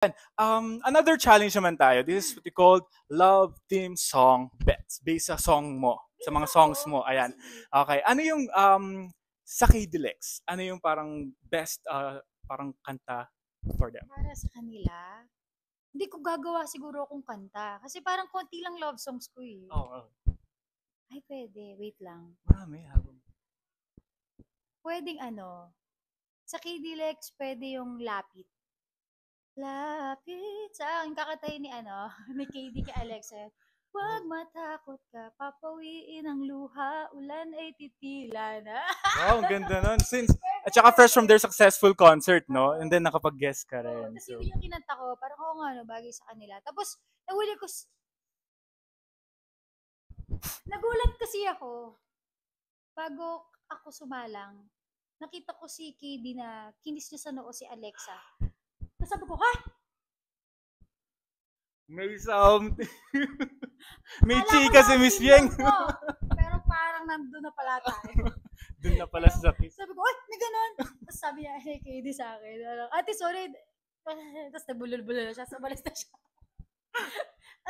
Another challenge naman tayo. This is what we called Love Team Song Bets. Based sa song mo, sa mga songs mo. Ayan. Okay. Ano yung sa KDLX? Ano yung parang best parang kanta for them? Para sa kanila, hindi ko gagawa siguro akong kanta. Kasi parang konti lang love songs ko eh. Oo. Ay, pwede. Wait lang. Marami. Pwedeng sa KDLX, pwede yung Lapit. Lapit sa akin, kakatay ni ni KD kay Alexa. Huwag matakot ka, papawiin ang luha, ulan ay titila na. Wow, ganda nun. At saka fresh from their successful concert, no? And then nakapag-guest ka rin. Tapos yun yung kinanta ko, parang ako nga, bagay sa kanila. Tapos, nagulat kasi ako, bago ako sumalang, nakita ko si KD na kinis niya sa noo si Alexa. Tapos sabi ko, ha? May something. May chika si Miss Yeng. Pero parang nandun na pala tayo. Doon na pala sa kiss. Sabi ko, ay, may ganon. Tapos sabi niya, hey, KD sa akin. Ate, sorry. Tapos nabulol-bulol na siya. Sabalis na siya.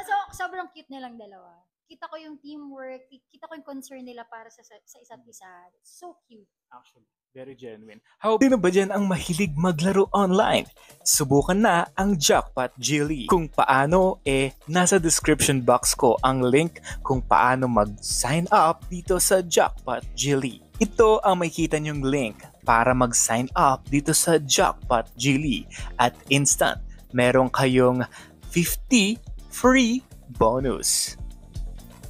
So, sobrang cute nilang dalawa. Kita ko yung teamwork. Kita ko yung concern nila para sa isa't isa. It's so cute. Actually. Very genuine. Sino ba dyan ang mahilig maglaro online? Subukan na ang Jackpot Jilly. Kung paano, nasa description box ko ang link kung paano mag-sign up dito sa Jackpot Jilly. Ito ang makikita nyong link para mag-sign up dito sa Jackpot Jilly. At instant, meron kayong 50 free bonus.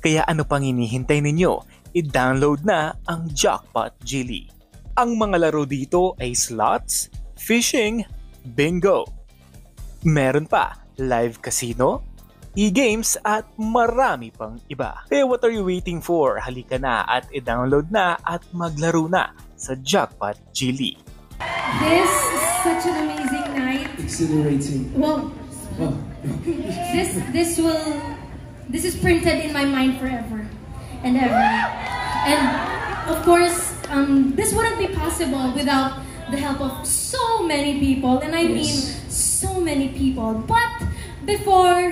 Kaya ano pang hinihintay ninyo? I-download na ang Jackpot Jilly. Ang mga laro dito ay slots, fishing, bingo. Meron pa, live casino, e-games at marami pang iba. Kaya what are you waiting for? Halika na at i-download na at maglaro na sa Jackpot Jilly. This is such an amazing night. Exhilarating. Well, this is printed in my mind forever and ever. And of course, this wouldn't be possible without the help of so many people, and I mean so many people. But before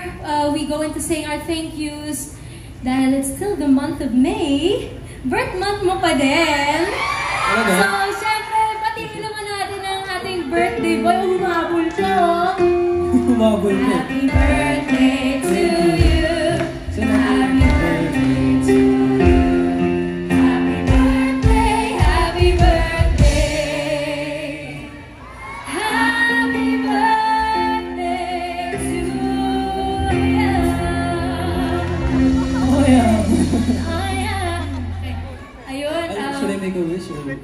we go into saying our thank yous, dahil it's still the month of May, birth month mo pa din. So, syempre, patingin naman natin ang ating birthday boy. Humabol ka, oh! Humabol ka. Happy birthday to you. Happy birthday to you.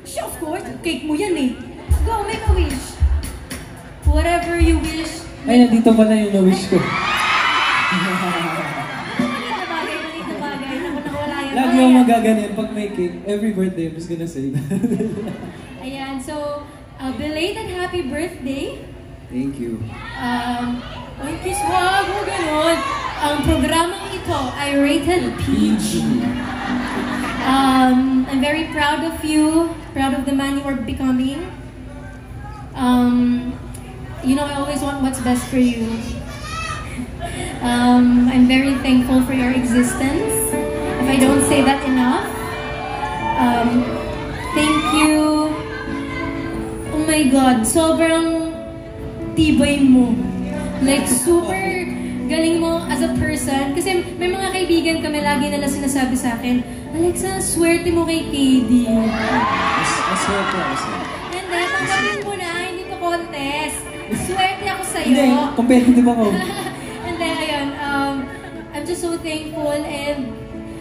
Sure, of course. Cake mo yan eh. Go, make a wish. Whatever you wish. Ay, nandito pa na yung na-wish ko. Maliit na bagay. Nawala yan. Lagi yung magaganyan pag may cake. Every birthday, I'm just gonna say that. Ayan, so, belated happy birthday. Thank you. Oy, kiss, wag mo ganun. Ang programang ito ay rated PG. I'm very proud of you, proud of the man you are becoming. You know, I always want what's best for you. I'm very thankful for your existence. If I don't say that enough, thank you. Oh my God, sobrang tibay mo. Like, super galing mo as a person. Kasi may mga kaibigan kami, lagi nila sinasabi sa akin, Alexa, swerte mo kay KD. Swerte ako sa'yo. Hindi, tanggapin mo na, hindi to contest. Swerte ako sa'yo. Hindi, competitive ako. Hindi, ayun, I'm just so thankful and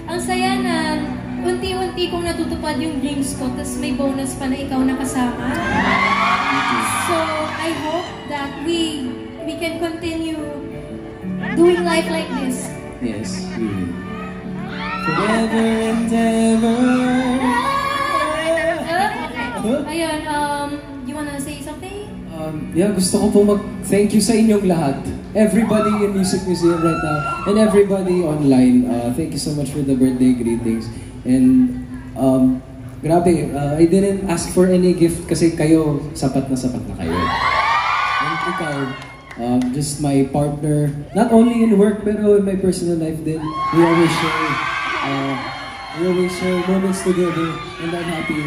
ang saya na unti-unti kong natutupad yung dreams ko, tapos may bonus pa na ikaw nakasama. So, I hope that we can continue doing life like this. Yes, we will. Forever and ever. Ayun, you wanna say something? Yeah, gusto ko po mag-thank you sa inyong lahat. Everybody in Music Museum right now, and everybody online. Thank you so much for the birthday greetings. And, grabe, I didn't ask for any gift kasi kayo, sapat na kayo. And ikaw, just my partner, not only in work, pero in my personal life din. We always share moments together, and I'm happy.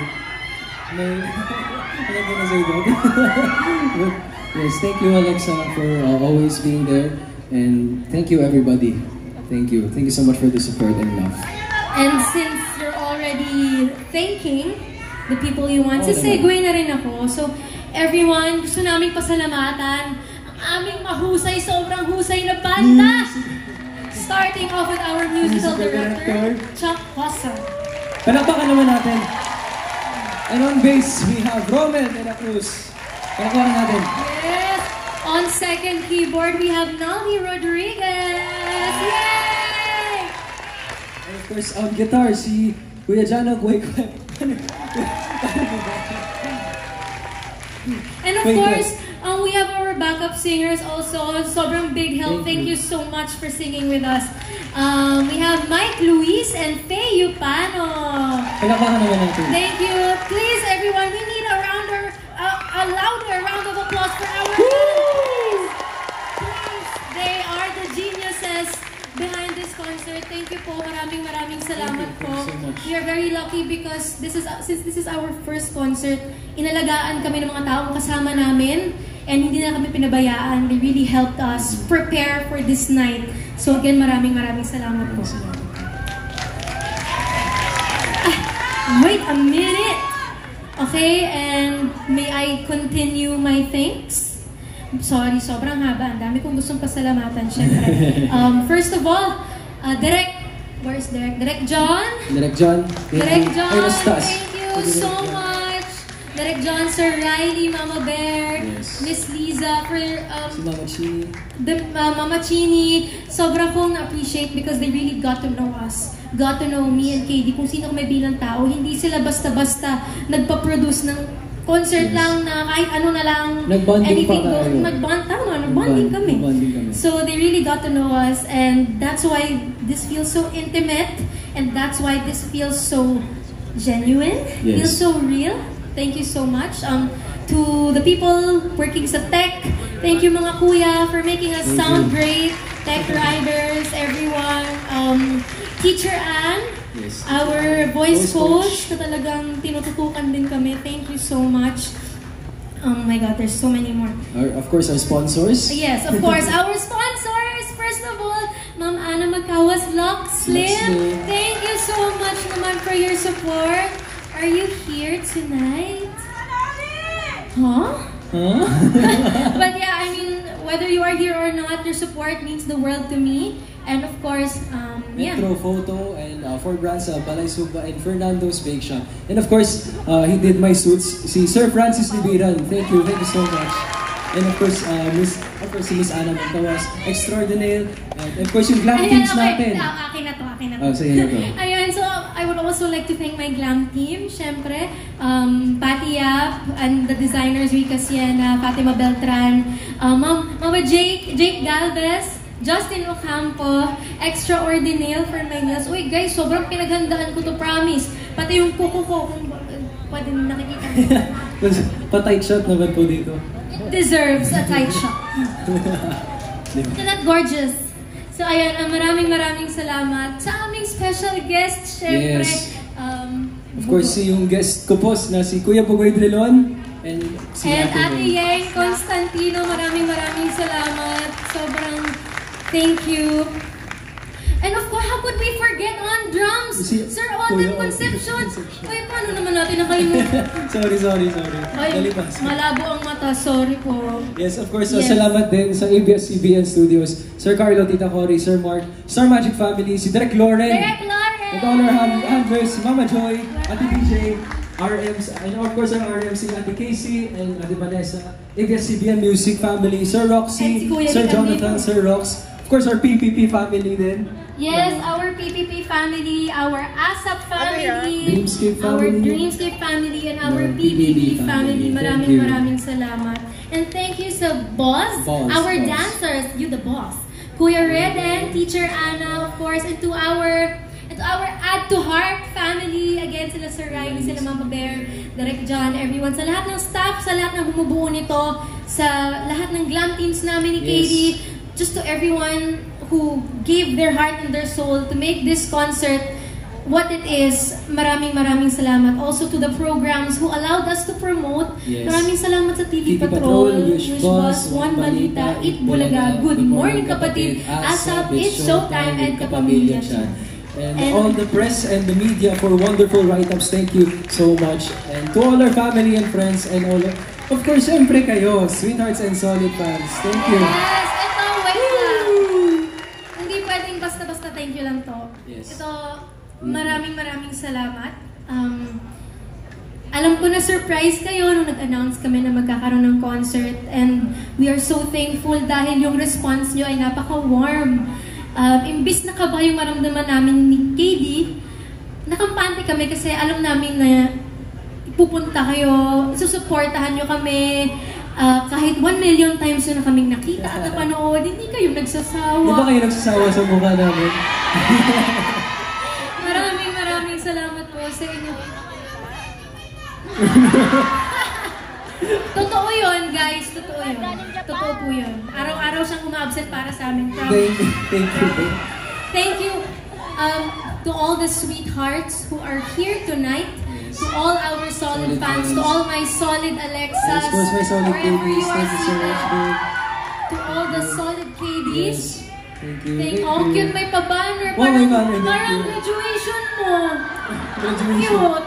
I'm not gonna say that. But, yes, thank you, Alexa, for always being there, and thank you, everybody. Thank you so much for the support and love. And since you're already thanking the people you want, segue na rin ako. So, everyone, gusto namin pasalamatan ang aming mahusay, sobrang husay na banda. Starting off with our musical director, Chuck Wassa. Palakpakan naman natin. And on bass, we have Roman de la Cruz. Palakpakan natin. Yes! On second keyboard, we have Naldi Rodriguez. Yay! And of course, on guitar, si Kuya Jano Kwek. And of course, we have our backup singers also. Sobrang big help. Thank you so much for singing with us. We have Mike Luis and Faye Yupano. Palakpakan naman natin. Thank you. Please, everyone, we need a louder round of applause for our please. They are the geniuses behind this concert. Thank you po. Maraming salamat po. We are very lucky because since this is our first concert, inalagaan kami ng mga taong kasama namin and hindi na kami pinabayaan. They really helped us prepare for this night. So again, maraming salamat po. Wait a minute! Okay, and may I continue my thanks? Sorry, sobrang haba. Ang dami kong gustong pasalamatan, syempre. First of all, where's Derek? Derek John? Direk John. Direk John, Ay, nastas. thank you so much. Direk John, Sir Riley, Mama Bear, Yes. Miss Liza, for Si Mama Chini. Mama Chini. Sobra kong na-appreciate because they really got to know us. Got to know me and KD, kung sino kami bilang tao. Hindi sila basta-basta nagpa-produce ng concert lang na kahit ano na lang. Nag-bonding pa tayo. Nag-bonding kami. So they really got to know us and that's why this feels so intimate and that's why this feels so genuine, feels so real. Thank you so much. To the people working sa tech, thank you mga kuya for making us sound great. Tech riders, everyone. Teacher Ann, our voice coach, na talagang tinututukan din kami. Thank you so much. Oh my God, there's so many more. Of course, our sponsors. Yes, of course, our sponsors. First of all, Ma'am Ana Magkawas, Lock Slim. Thank you so much naman for your support. Are you here tonight? Huh? But yeah, I mean, whether you are here or not, your support means the world to me. And of course, Metro Photo and Four Brands, Balay Suba and Fernando's Bake Shop. And of course, he did my suits. Si Sir Francis Libiran. Thank you so much. And of course, si Miss Ana Magtawas, Extraordinaire. And of course, yung glam teams natin. Akin na to. Sige na to. Ayun, so I would also like to thank my glam team, syempre. Patty Yap and the designers, Rika Siena, Fatima Beltran, Mama Jake Galvez, Justin Ocampo, Extraordinaire for my nails. Uy guys, sobrang pinaghandaan ko to, promise. Pati yung kuko ko, kung pwede nakikita mo. Pa-tight shot naman po dito. It deserves a tight shot. Isn't that gorgeous? So ayan, maraming salamat sa aming special guest, syempre. Yes. Of course, yung guest ko po na si Kuya Bugoy Drilon and si Ate Yang Constantino, maraming salamat. Sobrang thank you. And of course, how could we forget on drums? Sir Oden Concepcion. Uy, paano naman natin nakalimutan? Sorry. Ay, malabo ang mata. Sorry po. Yes, of course. Salamat din sa ABS-CBN Studios. Sir Carlo, Tita Cory, Sir Mark, Star Magic Family, si Derek Loren. And all our handlers, Mama Joy, Ate DJ, RMs, and of course our RMs, Ate Casey, and Ate Vanessa, ABS-CBN Music Family, Sir Roxy, Sir Jonathan, Sir Rox. Of course, our PPP family din. Yes, our PPP family, our ASAP family, Dreamscape family, our Dreamscape family, and our PPP family. Maraming salamat. And thank you sa boss, our dancers, you the boss. Kuya Reden, Teacher Anna, of course, and to our Add to Heart family, again, sila Sir Riley, sila Mama Bear, Direk John, everyone, sa lahat ng staff, sa lahat ng bumubuo nito, sa lahat ng glam teams namin ni Katie, just to everyone who gave their heart and their soul to make this concert what it is. Maraming salamat. Also to the programs who allowed us to promote. Maraming salamat sa TV Patrol, Wish Boss, One Balita, Eat Bulaga, Good Morning Kapatid, ASAP, It's Showtime, and Kapamilya Siya. And all the press and the media for wonderful write-ups. Thank you so much. And to all our family and friends and all, of course, syempre kayo, Sweethearts and Solid fans. Thank you. Yes, ito, wait lang. Hindi pwedeng basta-basta thank you lang to. Ito, maraming salamat. Alam ko na surprise kayo nung nag-announce kami na magkakaroon ng concert, and we are so thankful dahil yung response nyo ay napaka-warm. Imbis na kaba yung maramdaman namin ni KD, nakampante kami kasi alam namin na pupunta kayo, susuportahan nyo kami, kahit 1 million times na kaming nakita at napanood, hindi kayo nagsasawa. Di ba kayo nagsasawa sa mukha namin? Maraming salamat po sa inyo. Totoo yun, guys. Totoo yun. Totoo po yun. Araw-araw siyang umabsent para sa amin. Thank you. Thank you to all the sweethearts who are here tonight. To all our solid fans. To all my solid Alexas. Of course, my solid KDs. Thank you so much, babe. To all the solid KDs. Thank you. Thank you. Oh, cute, may pa-banner. Oh, may banner. Parang graduation mo. Graduation. Cute.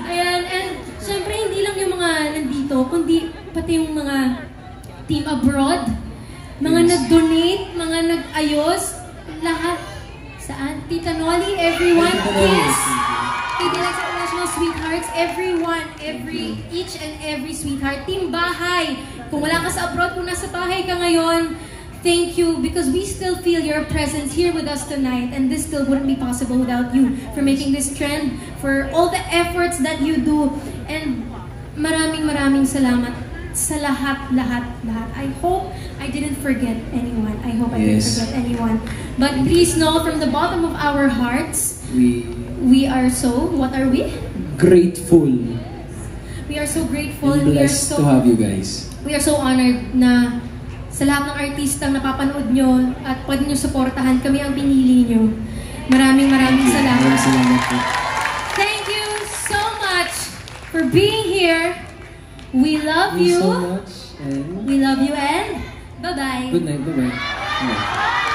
Ayan, and syempre hindi lang yung mga nandito, kundi pati yung mga team abroad, mga nag-donate, mga nag-ayos, lahat. Saan? Tita Noli, everyone, kiss. Katie Lex International Sweethearts, everyone, each and every sweetheart. Team Bahay, kung wala ka sa abroad, kung nasa bahay ka ngayon, thank you, because we still feel your presence here with us tonight, and this still wouldn't be possible without you, for making this trend, for all the efforts that you do, and maraming salamat sa lahat. I hope I didn't forget anyone. I hope I didn't forget anyone. But please know, from the bottom of our hearts, we are so, what are we? Grateful. We are so grateful. And blessed to have you guys. We are so honored na sa lahat ng artistang napapanood nyo at pwede nyo supportahan, kami ang pinili nyo. Maraming salamat. Maraming salamat po. Thank you so much for being here. We love you. Thank you so much. And we love you, and bye-bye. good night. Bye-bye.